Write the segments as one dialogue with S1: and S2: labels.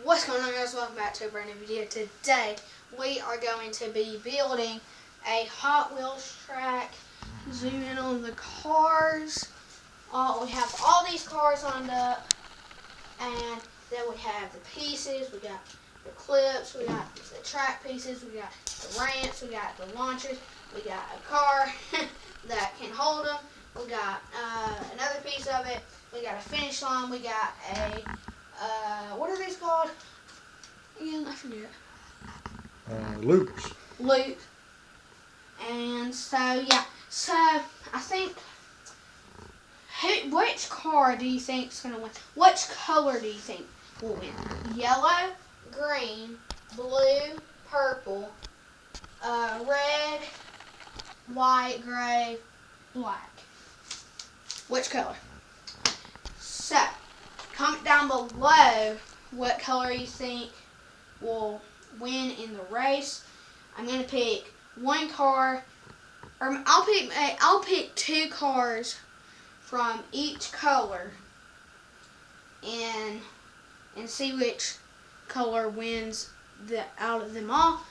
S1: What's going on, guys? Welcome back to a brand new video. Today we are going to be building a Hot Wheels track. Zoom in on the cars. We have all these cars lined up, and then we have the pieces. We got the clips. We got the track pieces. We got the ramps. We got the launchers. We got a car that can hold them. We got another piece of it. We got a finish line. We got a what are these called? Again, I forget.
S2: Loops.
S1: Loop. And so, yeah. So, I think, which car do you think is going to win? Which color do you think will win? Yellow, green, blue, purple, red, white, gray, black. Which color? So, comment down below what color you think will win in the race. I'm gonna pick one car, or I'll pick two cars from each color, and see which color wins out of them all.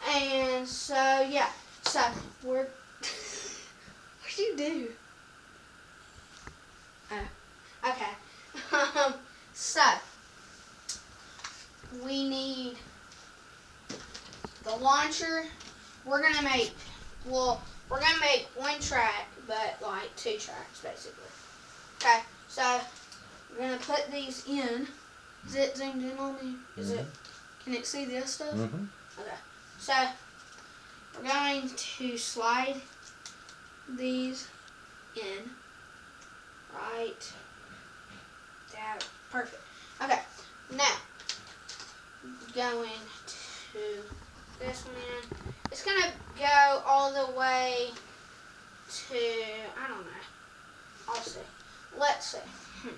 S1: And so yeah, so what'd you do? Oh, okay. So we need the launcher. We're gonna make one track, but like two tracks basically. Okay, so we're gonna put these in. Is it zoomed in on me? Is it? Can it see this stuff? Okay. So we're going to slide these in. Right. That perfect. Okay. Now going to this one in. It's gonna go all the way to, I don't know. I'll see. Let's see.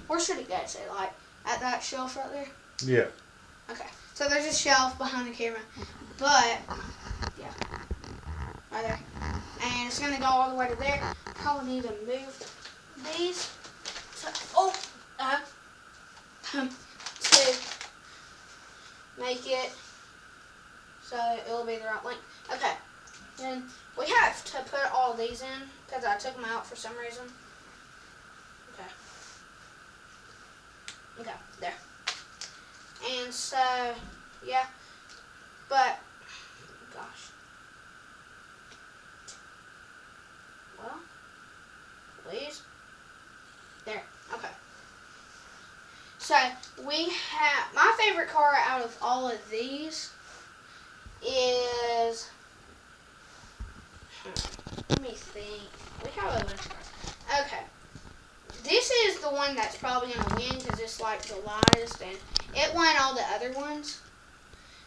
S1: Where should it go to? Like at that shelf right there?
S2: Yeah.
S1: Okay. So there's a shelf behind the camera. But yeah. Right there. And it's gonna go all the way to there. Probably need to move these to make it so it'll be the right length. Okay, then we have to put all these in because I took them out for some reason. Okay, there. And so, yeah, but, gosh. Well, please. There, okay. So, we have, my favorite car out of all of these is, let me think. We have a bunch of cars. Okay. This is the one that's probably going to win because it's like the lightest and it won all the other ones.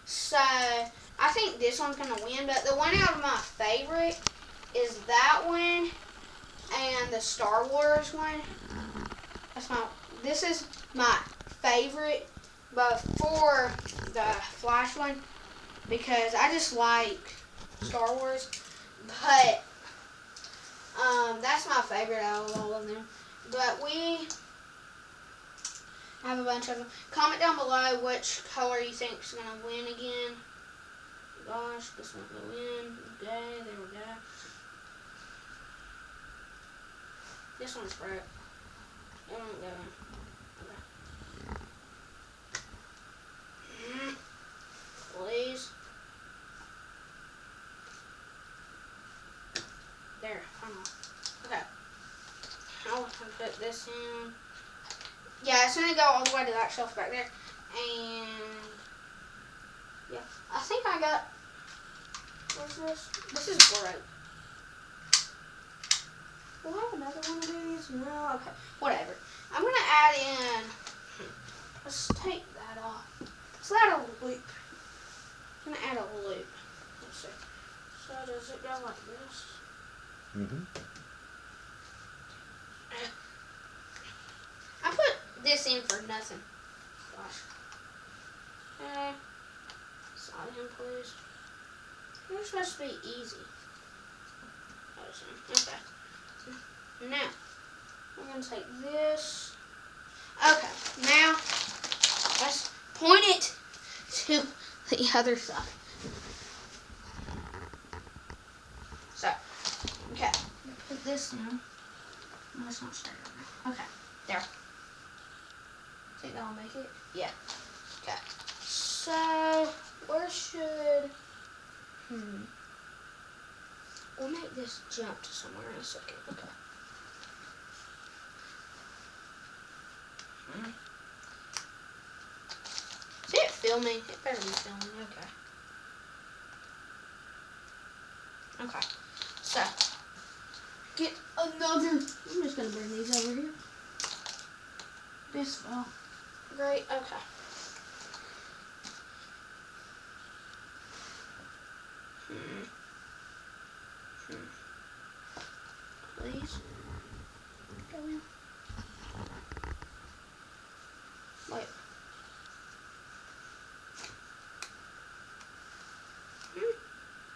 S1: So, I think this one's going to win. But the one out of my favorite is that one and the Star Wars one. This is my favorite before the Flash one because I just like Star Wars. But that's my favorite out of all of them. But we have a bunch of them. Comment down below which color you think is going to win again. Gosh, this won't go in. Okay, there we go. This one's broke. It won't go in. Okay. Please. There, finally. Okay. I'll put this in. Yeah, it's going to go all the way to that shelf back there. And, yeah. I think I got, what's this? This is broke. Do I have another one of these? No, okay. Whatever. I'm going to add in, let's take that off. Let's add a loop. I'm going to add a loop. Let's see. So does it go like this? I put this in for nothing. Gosh. Okay. Slide in, please. It's supposed to be easy. Okay. Now, I'm going to take this. Okay. Now, let's point it to the other side. So, okay, put this down. No, it's not straight right now. Okay, there. Think that'll make it? Yeah. Okay. So, where should... We'll make this jump to somewhere in a second. Okay. Is it filming? It better be filming. Okay. Okay. So, get another... I'm just going to bring these over here. This fell. Great. Okay. Please. Go in. Wait.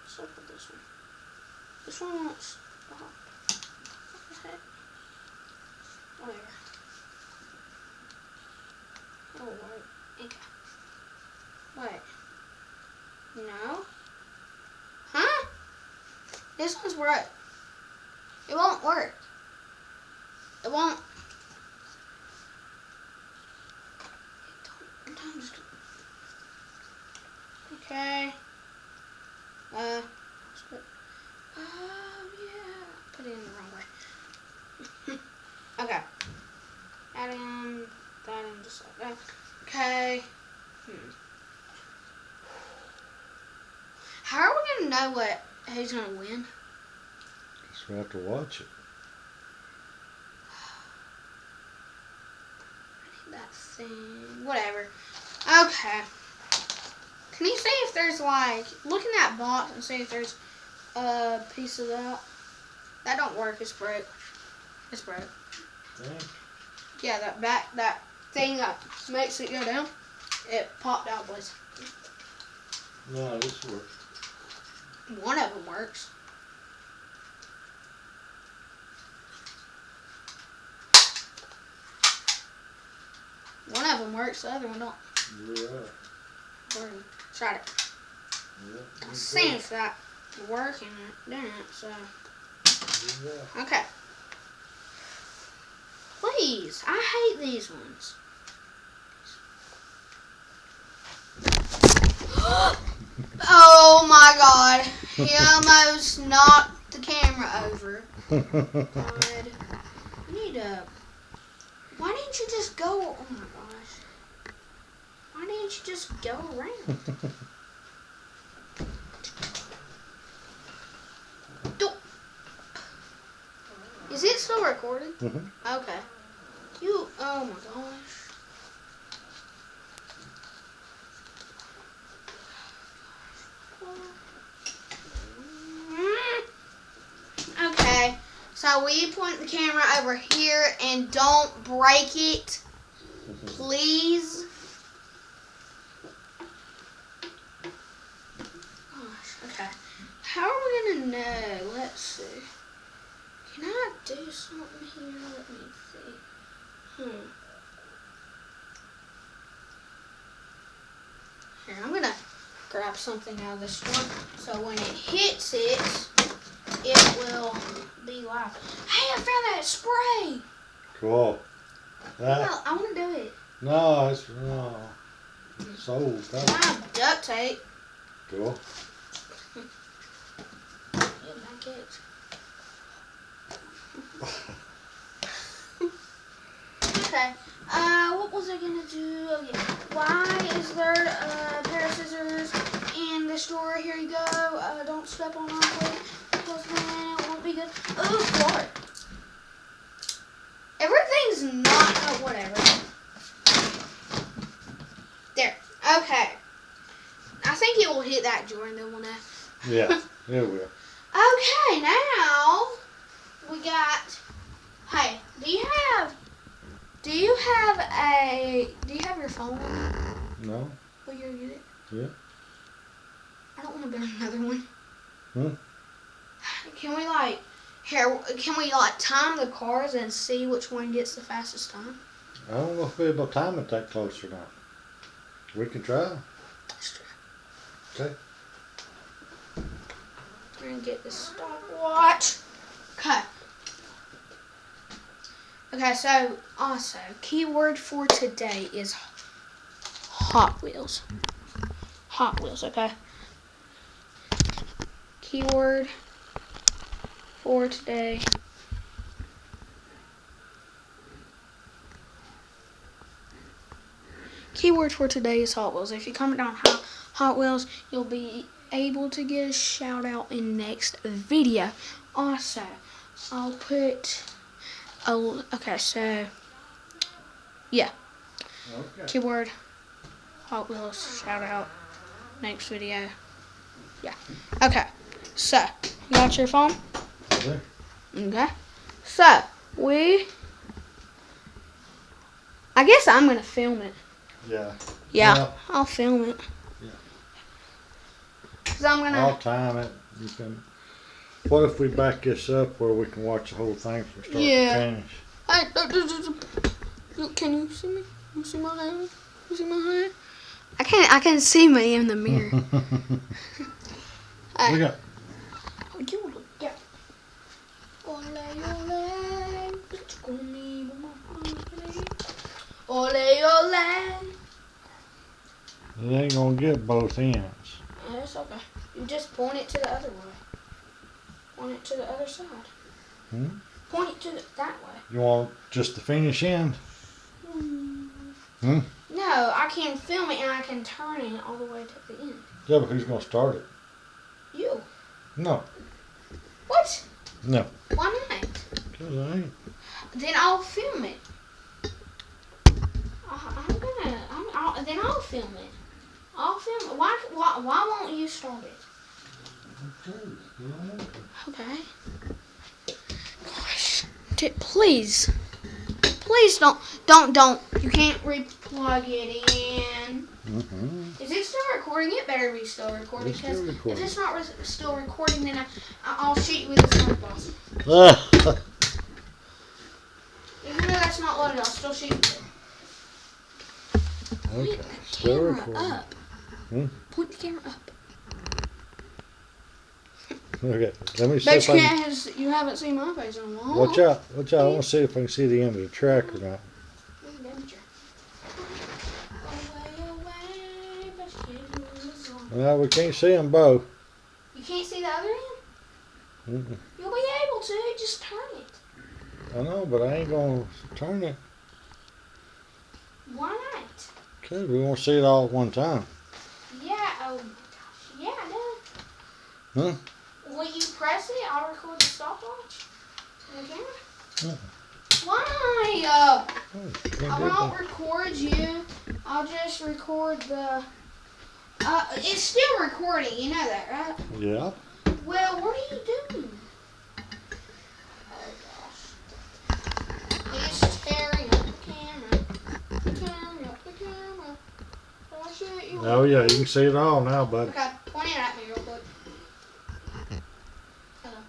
S1: So put this one. This one won't stop. What the heck? Where? Oh, wait. Okay. Wait. No? Huh? This one's right. It won't work. It won't. I'm just gonna... Okay. Yeah. Put it in the wrong way. Okay. That in just like that. Okay. How are we gonna know who's gonna win?
S2: Guess we'll have to watch it.
S1: I need that thing. Whatever. Okay. Can you see if there's like, look in that box and see if there's a piece of that? That don't work. It's broke. It's broke. Yeah, that thing that makes it go down, it popped out, boys.
S2: No, this works.
S1: One of them works. One of them works, the other one don't.
S2: Yeah.
S1: Tried it.
S2: Yeah.
S1: I seen if that worked and it didn't, so.
S2: Yeah.
S1: Okay. Please, I hate these ones. Oh my God. He almost knocked the camera over. God. You need to... Why didn't you just go... Oh my gosh. Why didn't you just go around? Is it still recording? Okay. Oh my gosh. Okay, so will you point the camera over here and don't break it, please? Gosh, okay. How are we gonna know? Let's see. Can I do something here? Let me see. Here, I'm gonna grab something out of this one so when it hits it, it will be loud. Hey, I found that spray.
S2: Cool.
S1: No, I want to do it.
S2: No, it's old.
S1: I have duct tape.
S2: Cool.
S1: Okay. What was I gonna do? Oh yeah. Why is there a pair of scissors in this drawer? Here you go. Don't step on it because then it won't be good. Oh, floor. Everything's not. Oh, whatever. There. Okay. I think it will hit that drawer and then we'll know.
S2: Yeah, it will.
S1: Okay, now we got. Hey, do you have your phone?
S2: No.
S1: Will you go get it?
S2: Yeah.
S1: I don't want to burn another one. Can we time the cars and see which one gets the fastest time?
S2: I don't know if we'll be able to time it that close or not. We can try.
S1: Let's try.
S2: Okay.
S1: We're gonna get the stopwatch. Okay. Okay, so also, keyword for today is Hot Wheels. Hot Wheels, okay? Keyword for today. Keyword for today is Hot Wheels. If you comment down Hot Wheels, you'll be able to get a shout out in next video. Also, I'll put okay, so yeah.
S2: Okay.
S1: Keyword Hot Wheels shout out next video. Yeah. Okay. So, you got your phone?
S2: Okay.
S1: Okay. So, I guess I'm gonna film it.
S2: Yeah.
S1: Yeah,
S2: Well,
S1: I'll film it.
S2: Yeah.
S1: Cause I'm gonna.
S2: I'll time it. You can. What if we back this up where we can watch the whole thing from start
S1: Yeah.
S2: to finish?
S1: Can you see me? You see my hand? You see my hand? I can't see me in the mirror.
S2: Look up.
S1: Oh, you look out. Ole, ole, what you gonna need with my family? Ole, ole.
S2: It ain't gonna get both ends.
S1: That's okay. You just point it to the other way. Point it to the other side.
S2: Hmm?
S1: Point it to that way.
S2: You want just the finish end? Hmm?
S1: No, I can film it and I can turn it all the way to the end.
S2: Yeah, but who's gonna start it?
S1: You.
S2: No.
S1: What?
S2: No.
S1: Why not?
S2: Cause I ain't.
S1: Then I'll film it. Then I'll film it. I'll film it. Why won't you start it? Okay. Gosh. Please don't. You can't replug it in.
S2: Mm-hmm.
S1: Is it still recording? It better be still recording.
S2: It's still recording.
S1: If it's not still recording, then I'll shoot you with a smoke box. Even though that's not loaded, I'll still shoot you with it.
S2: Okay.
S1: Point the
S2: Still
S1: camera
S2: recording.
S1: up.
S2: Hmm?
S1: Point the camera up.
S2: Okay. Let me see
S1: Bet
S2: if
S1: you
S2: I
S1: can't.
S2: can.
S1: You haven't seen my face in a while.
S2: Watch out. Watch out. I want to see if I can see the end of the track or not. No, we can't see them both.
S1: You can't see the other end?
S2: Mm-mm.
S1: You'll be able to. Just turn it.
S2: I know, but I ain't gonna turn it.
S1: Why not?
S2: Cause we won't see it all at one time.
S1: Yeah. Oh my gosh. Yeah, I know.
S2: Huh?
S1: Will you press it? I'll record the stopwatch. The camera. Why? I won't record you. I'll just record the. It's still recording. You know that, right?
S2: Yeah.
S1: Well, what are you doing? Oh gosh. He's tearing up the camera. Tearing up the camera. I'll shoot you.
S2: Oh yeah, you can see it all now, bud.
S1: Okay, point it at me real quick. Hello.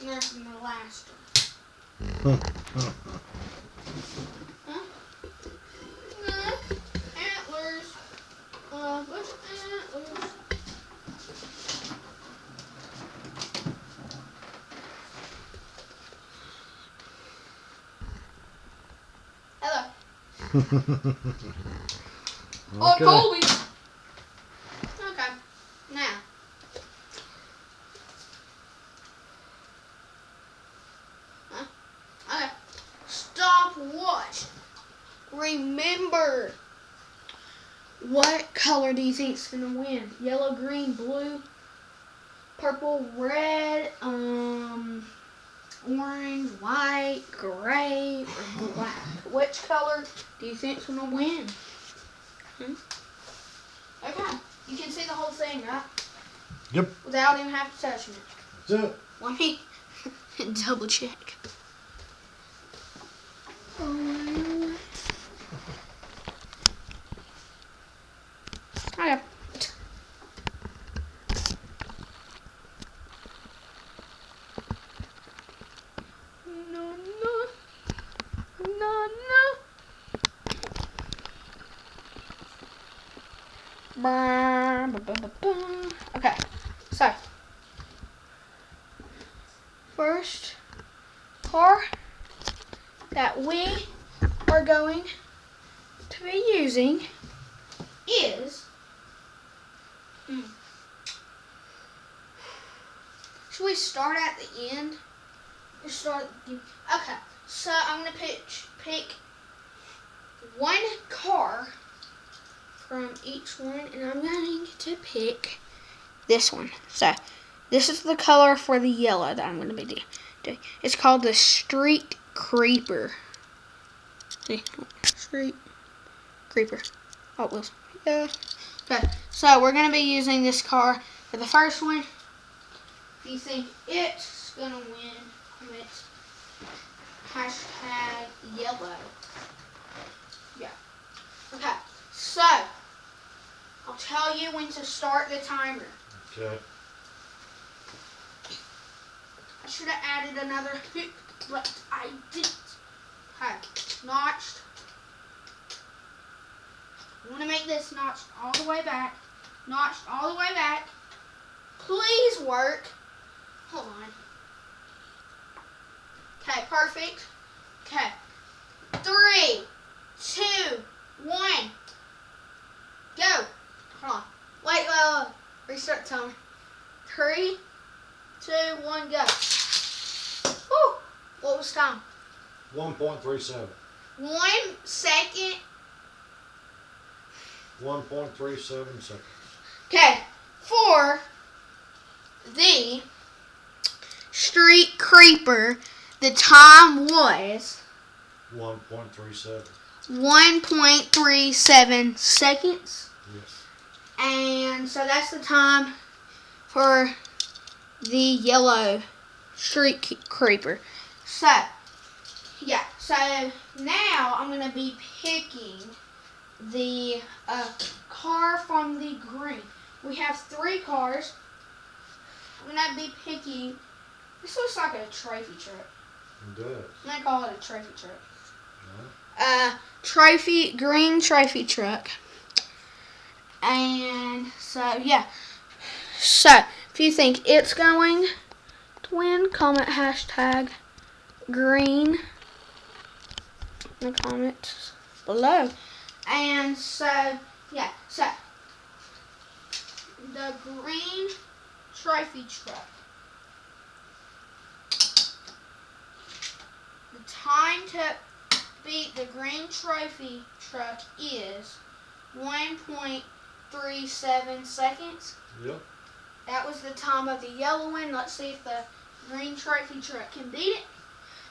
S1: There's my last one. Huh? Antlers. What's antlers? Hello. Oh,
S2: Okay.
S1: Colby. Okay. Now. Huh? Okay. Stopwatch. Remember. What color do you think's gonna win? Yellow, green, blue, purple, red, orange, white, gray, or black? Which color do you think's gonna win? Okay. You can see the whole thing, right?
S2: Yep.
S1: Without even having to touch it.
S2: That's it.
S1: Let me double check. Okay. No. Okay, so first car that we are going to be using is. Should we start at the end? Or start at the, okay, so I'm gonna pick one car from each one, and I'm going to pick this one. So this is the color for the yellow that I'm going to be doing. It's called the Street Creeper. See, Street Creeper. Hot Wheels. Yeah. Okay, so we're going to be using this car for the first one. If you think it's going to win, comment #yellow. Yeah. Okay, so I'll tell you when to start the timer.
S2: Okay.
S1: I should have added another hoop, but I didn't. Okay, notched. I want to make this notched all the way back. Notched all the way back. Please work. Hold on. Okay, perfect. Okay. 3, 2, 1. Go. Hold on. Wait, restart timer. 3, 2, 1, go. Woo. What was time?
S2: 1.37.
S1: 1 second.
S2: 1.37 seconds.
S1: Okay. For the Street Creeper, the time was
S2: 1.37.
S1: 1.37 seconds.
S2: Yes.
S1: And so that's the time for the yellow Street Creeper. So, yeah. So now I'm going to be picking the car from the green. We have 3 cars. I'm going to be picking, this looks like a trophy truck.
S2: It does.
S1: I'm going to call it a trophy truck.
S2: No.
S1: Green trophy truck. And so, yeah. So, if you think it's going to win, comment #green in the comments below. And so, yeah. So, the green trophy truck. The time to beat the green trophy truck is 1.37 seconds.
S2: Yep.
S1: That was the time of the yellow one. Let's see if the green trophy truck can beat it,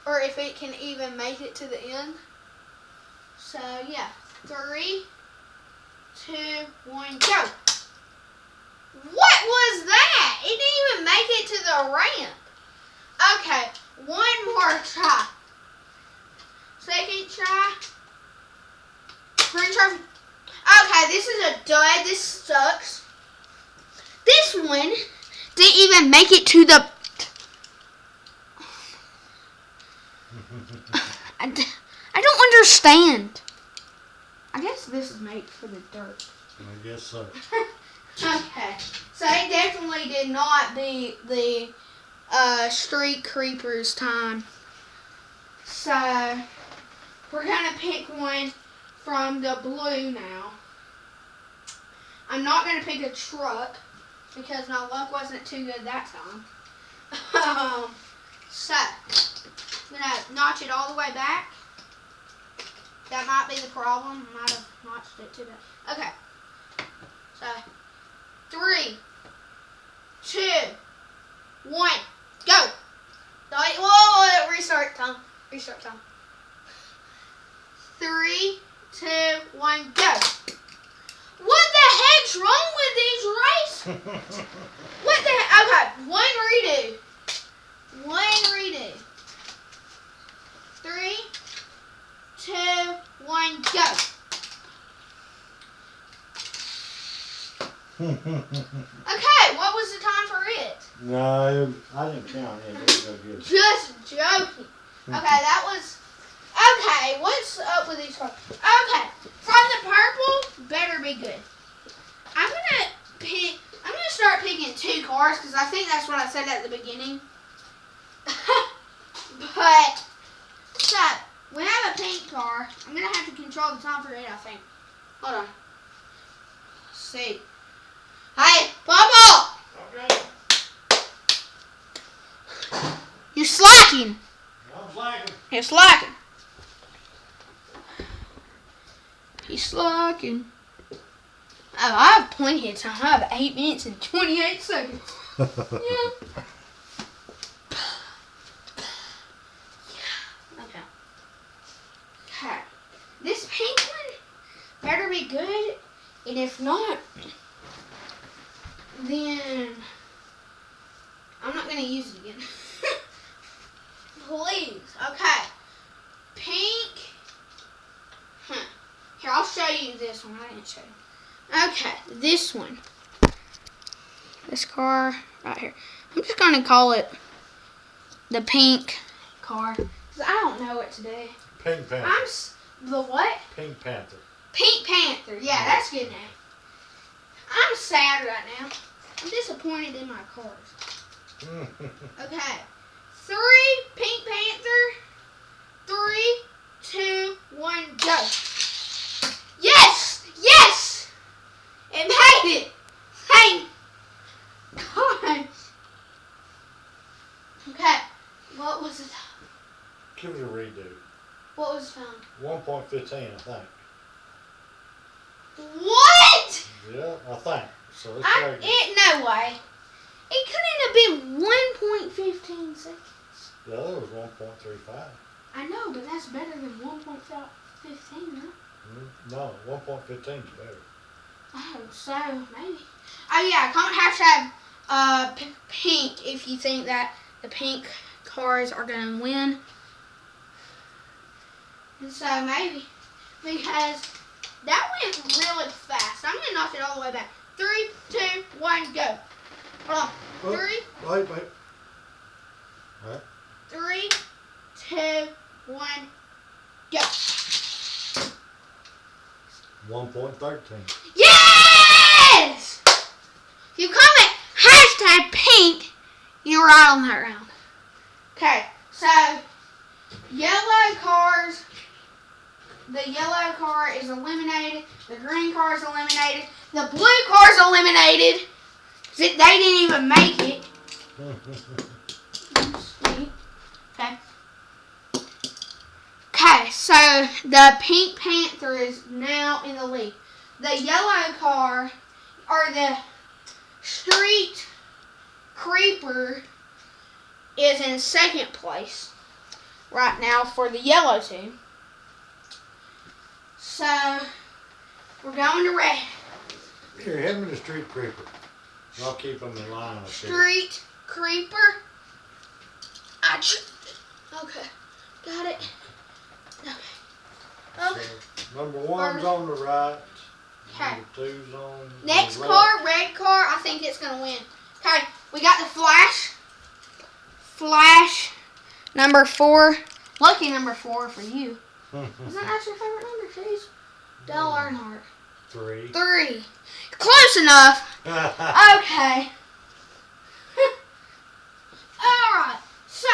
S1: or if it can even make it to the end. So yeah, 3, 2, 1, go. What was that? It didn't even make it to the ramp. Okay, one more try. Second try. Green trophy. Okay, this is a dud. This sucks. This one didn't even make it to the. I don't understand. I guess this is made for the dirt.
S2: I guess so.
S1: Okay, so it definitely did not beat the Street Creeper's time. So we're gonna pick one from the blue now. I'm not gonna pick a truck because my luck wasn't too good that time. So I'm gonna notch it all the way back. That might be the problem. I might have notched it too bad. Okay. So 3, 2, 1, go. Wait, whoa, restart time. Restart time. 3, 2, 1, go. What the heck's wrong with these races? What the heck? Okay, one redo. 3, 2, 1, go. Okay, what was the time for it?
S2: No, I didn't count it. It was no good.
S1: Just joking. Okay, that was. Okay, what's up with these cars? Okay, from the purple, better be good. I because I think that's what I said at the beginning. But, so, we have a pink car. I'm going to have to control the time for it, I think. Hold on. Let's see. Hey, Papa!
S2: Okay.
S1: You're slacking.
S2: I'm slacking.
S1: You're slacking. He's slacking. Oh, I have plenty of time. I have 8 minutes and 28 seconds. Yeah. Okay. This pink one better be good, and if not, then I'm not gonna use it again. Please. Okay. Pink. Here, I'll show you this one. I didn't show you. Okay, this one. This car right here. I'm just gonna call it the pink car, because I don't know what to do.
S2: Pink Panther.
S1: The what?
S2: Pink Panther.
S1: Pink Panther. Yeah, that's a good name. I'm sad right now. I'm disappointed in my cars. Okay. 3, Pink Panther. 3, 2, 1, go. Yes! Yes! It made it! Thank God. Okay. What was it?
S2: Give it a redo.
S1: What was found?
S2: 1.15, I think.
S1: What?
S2: Yeah, I think. So let's try again.
S1: No way. It couldn't have been 1.15 seconds.
S2: The other was 1.35.
S1: I know, but that's better than 1.15, no?
S2: No, 1.15 is better.
S1: Oh, so maybe. Oh yeah, comment hashtag pink if you think that the pink cars are gonna win. And so maybe, because that went really fast. I'm gonna knock it all the way back. 3, 2, 1, go. Hold on.
S2: Oh,
S1: 3.
S2: Wait. Right.
S1: 3, 2, 1, go.
S2: 1.13.
S1: Yes! If you comment hashtag pink, you're right on that round. Okay, so yellow cars. The yellow car is eliminated. The green car is eliminated. The blue car is eliminated. They didn't even make it. Okay. Okay, so the Pink Panther is now in the lead. The yellow car, or the Street Creeper, is in second place right now for the yellow team. So, we're going to red.
S2: Here, hand me the Street Creeper. I'll keep them in line up here.
S1: Street Creeper. Okay, got it. Okay.
S2: So, number 1's on the right.
S1: Okay.
S2: Number 2's on
S1: Next
S2: the left.
S1: car, red car, I think it's going to win. Okay, we got the Flash. Flash, number 4. Lucky number 4 for you. Isn't that your favorite number, Chase? Dale Earnhardt.
S2: 3.
S1: 3. Close enough. Okay. Alright, so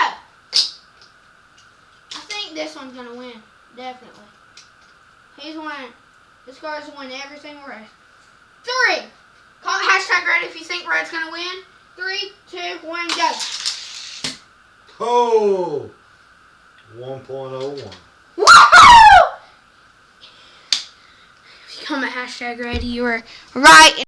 S1: I think this one's going to win. Definitely. He's winning. This car's won every single race. 3. Comment hashtag red if you think red's going to win. 3, 2, 1, go.
S2: Oh! 1.01.
S1: Woohoo! If you comment hashtag red, you were right.